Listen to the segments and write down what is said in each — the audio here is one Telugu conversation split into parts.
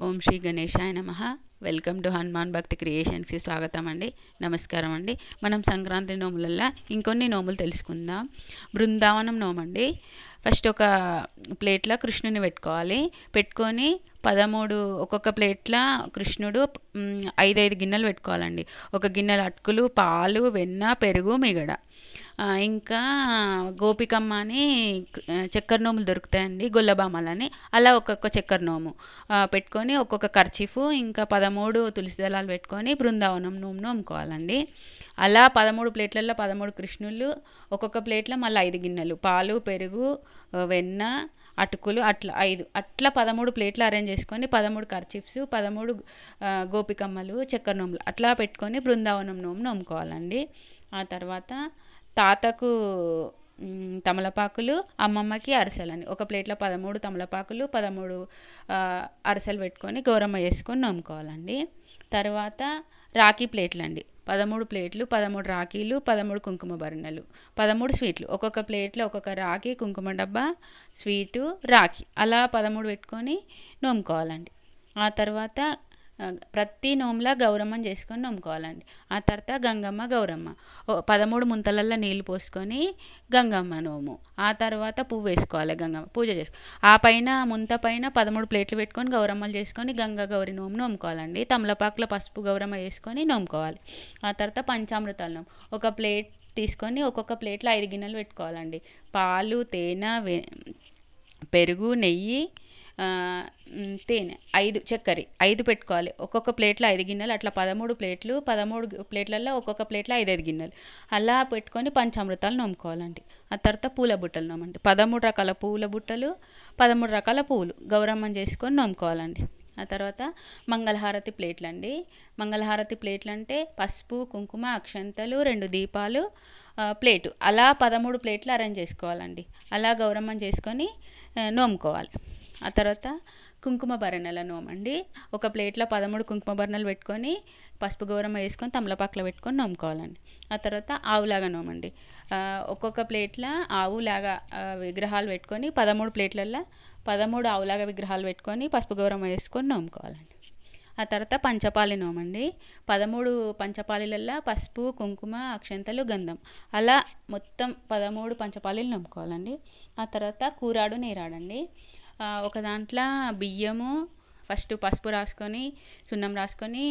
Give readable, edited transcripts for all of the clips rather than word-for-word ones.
ఓం శ్రీ గణేశాయ నమః. వెల్కమ్ టు హనుమాన్ భక్తి క్రియేషన్స్కి స్వాగతం అండి. నమస్కారం అండి. మనం సంక్రాంతి నోములల్లో ఇంకొన్ని నోములు తెలుసుకుందాం. బృందావనం నోమండి. ఫస్ట్ ఒక ప్లేట్లో కృష్ణుని పెట్టుకొని 13 ఒక్కొక్క ప్లేట్లో కృష్ణుడు 5 గిన్నెలు పెట్టుకోవాలండి. ఒక గిన్నెల అటుకులు, పాలు, వెన్న, పెరుగు, మిగడ. ఇంకా గోపికమ్మ అని చక్కెర నోములు దొరుకుతాయండి, గొల్లబామలని. అలా ఒక్కొక్క చక్కెర నోము పెట్టుకొని ఒక్కొక్క కర్చీఫ్ ఇంకా 13 తులసి దళాలు పెట్టుకొని బృందావనం నోమును నోముకోవాలండి. అలా 13 ప్లేట్లలో 13 కృష్ణులు, ఒక్కొక్క ప్లేట్లో మళ్ళీ 5 గిన్నెలు పాలు, పెరుగు, వెన్న, అటుకులు, అట్లా 13 ప్లేట్లు అరేంజ్ చేసుకొని 13 కర్చీఫ్స్, 13 గోపికమ్మలు, చక్కెర నోములు అట్లా పెట్టుకొని బృందావనం నోము నోముకోవాలండి. ఆ తర్వాత తాతకు తమలపాకులు, అమ్మమ్మకి అరిసెలని ఒక ప్లేట్లో 13 తమలపాకులు, 13 అరిసెలు పెట్టుకొని గౌరమ్మ చేసుకొని నోముకోవాలండి. తర్వాత రాఖీ ప్లేట్లు అండి. 13 ప్లేట్లు, 13 రాఖీలు, 13 కుంకుమ బరిణెలు, 13 స్వీట్లు. ఒక్కొక్క ప్లేట్లో ఒక్కొక్క రాఖీ, కుంకుమ డబ్బా, స్వీటు, రాఖీ అలా 13 పెట్టుకొని నోముకోవాలండి. ఆ తర్వాత ప్రతి నోములా గౌరమ్మని చేసుకొని నోముకోవాలండి. ఆ తర్వాత గంగమ్మ, గౌరమ్మ 13 ముంతలల్లో నీళ్ళు పోసుకొని గంగమ్మ నోము. ఆ తర్వాత పువ్వు వేసుకోవాలి, గంగమ్మ పూజ చేసుకో. ఆ పైన ముంత పైన 13 ప్లేట్లు పెట్టుకొని గౌరమ్మలు చేసుకొని గంగ గౌరి నోము నోముకోవాలండి. తమలపాకుల పసుపు గౌరమ్మ వేసుకొని నోముకోవాలి. ఆ తర్వాత పంచామృతాల నోము. ఒక ప్లేట్ తీసుకొని ఒక్కొక్క ప్లేట్లో 5 గిన్నెలు పెట్టుకోవాలండి. పాలు, తేనె, పెరుగు, నెయ్యి, తేనె, 5 చక్కెర 5 పెట్టుకోవాలి. ఒక్కొక్క ప్లేట్లో 5 గిన్నెలు, అట్లా 13 ప్లేట్లు, 13 ప్లేట్లలో ఒక్కొక్క ప్లేట్లో 5 గిన్నెలు అలా పెట్టుకొని పంచామృతాలు నోముకోవాలండి. ఆ తర్వాత పూల బుట్టలు నోమండి. 13 రకాల పూల బుట్టలు, 13 రకాల పువ్వులు గౌరమ్మని చేసుకొని నోముకోవాలండి. ఆ తర్వాత మంగళహారతి ప్లేట్లు అండి. మంగళహారతి ప్లేట్లు అంటే పసుపు, కుంకుమ, అక్షంతలు, 2 దీపాలు, ప్లేటు అలా 13 ప్లేట్లు అరేంజ్ చేసుకోవాలండి. అలా గౌరమ్మని చేసుకొని నోముకోవాలి. ఆ తర్వాత కుంకుమ బరిణెల నోమండి. ఒక ప్లేట్లో 13 కుంకుమ బరిణెలు పెట్టుకొని పసుపు గౌరమ్మ వేసుకొని తమలపాకులో పెట్టుకొని నోముకోవాలండి. ఆ తర్వాత ఆవులాగా నోమండి. ఒక్కొక్క ప్లేట్లో ఆవులాగా విగ్రహాలు పెట్టుకొని 13 ప్లేట్లలో 13 ఆవులాగా విగ్రహాలు పెట్టుకొని పసుపు గౌరమ్మ వేసుకొని నోముకోవాలండి. ఆ తర్వాత పంచపాలి నోమండి. 13 పంచపాలిలల్లో పసుపు, కుంకుమ, అక్షంతలు, గంధం అలా మొత్తం 13 పంచపాలీలు నోముకోవాలండి. ఆ తర్వాత కూరాడు, నీరాడండి. ఒక దాంట్లో బియ్యము ఫస్ట్ పసుపు రాసుకొని, సున్నం రాసుకొని,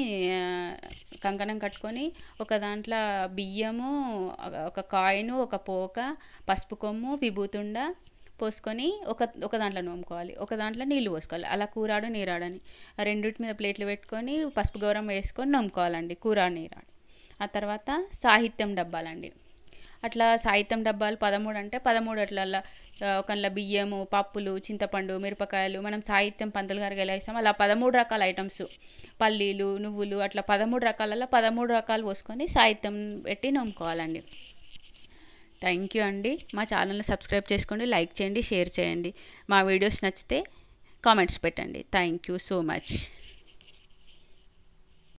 కంకణం కట్టుకొని, ఒక దాంట్లో బియ్యము, ఒక కాయిను, ఒక పోక, పసుపు కొమ్ము, విభూతుండ పోసుకొని ఒక దాంట్లో నోముకోవాలి. ఒక దాంట్లో నీళ్ళు పోసుకోవాలి. అలా కూరాడు, నీరాడని రెండింటి మీద ప్లేట్లు పెట్టుకొని పసుపు గౌరమ్మ వేసుకొని నోముకోవాలండి, కూరాడు, నీరాడు. ఆ తర్వాత సాహిత్యం డబ్బాలండి. అట్లా సాహిత్యం డబ్బాలు 13 అంటే 13 అట్లల్లో ఒకళ్ళ బియ్యము, పప్పులు, చింతపండు, మిరపకాయలు మనం సాహిత్యం పంతులు గారికి ఎలా ఇస్తాం అలా 13 రకాల ఐటమ్స్, పల్లీలు, నువ్వులు అట్లా 13 రకాలలో 13 రకాలు పోసుకొని సాహిత్యం పెట్టి నోముకోవాలండి. థ్యాంక్ యూ అండి. మా ఛానల్ని సబ్స్క్రైబ్ చేసుకోండి, లైక్ చేయండి, షేర్ చేయండి. మా వీడియోస్ నచ్చితే కామెంట్స్ పెట్టండి. Thank you so much.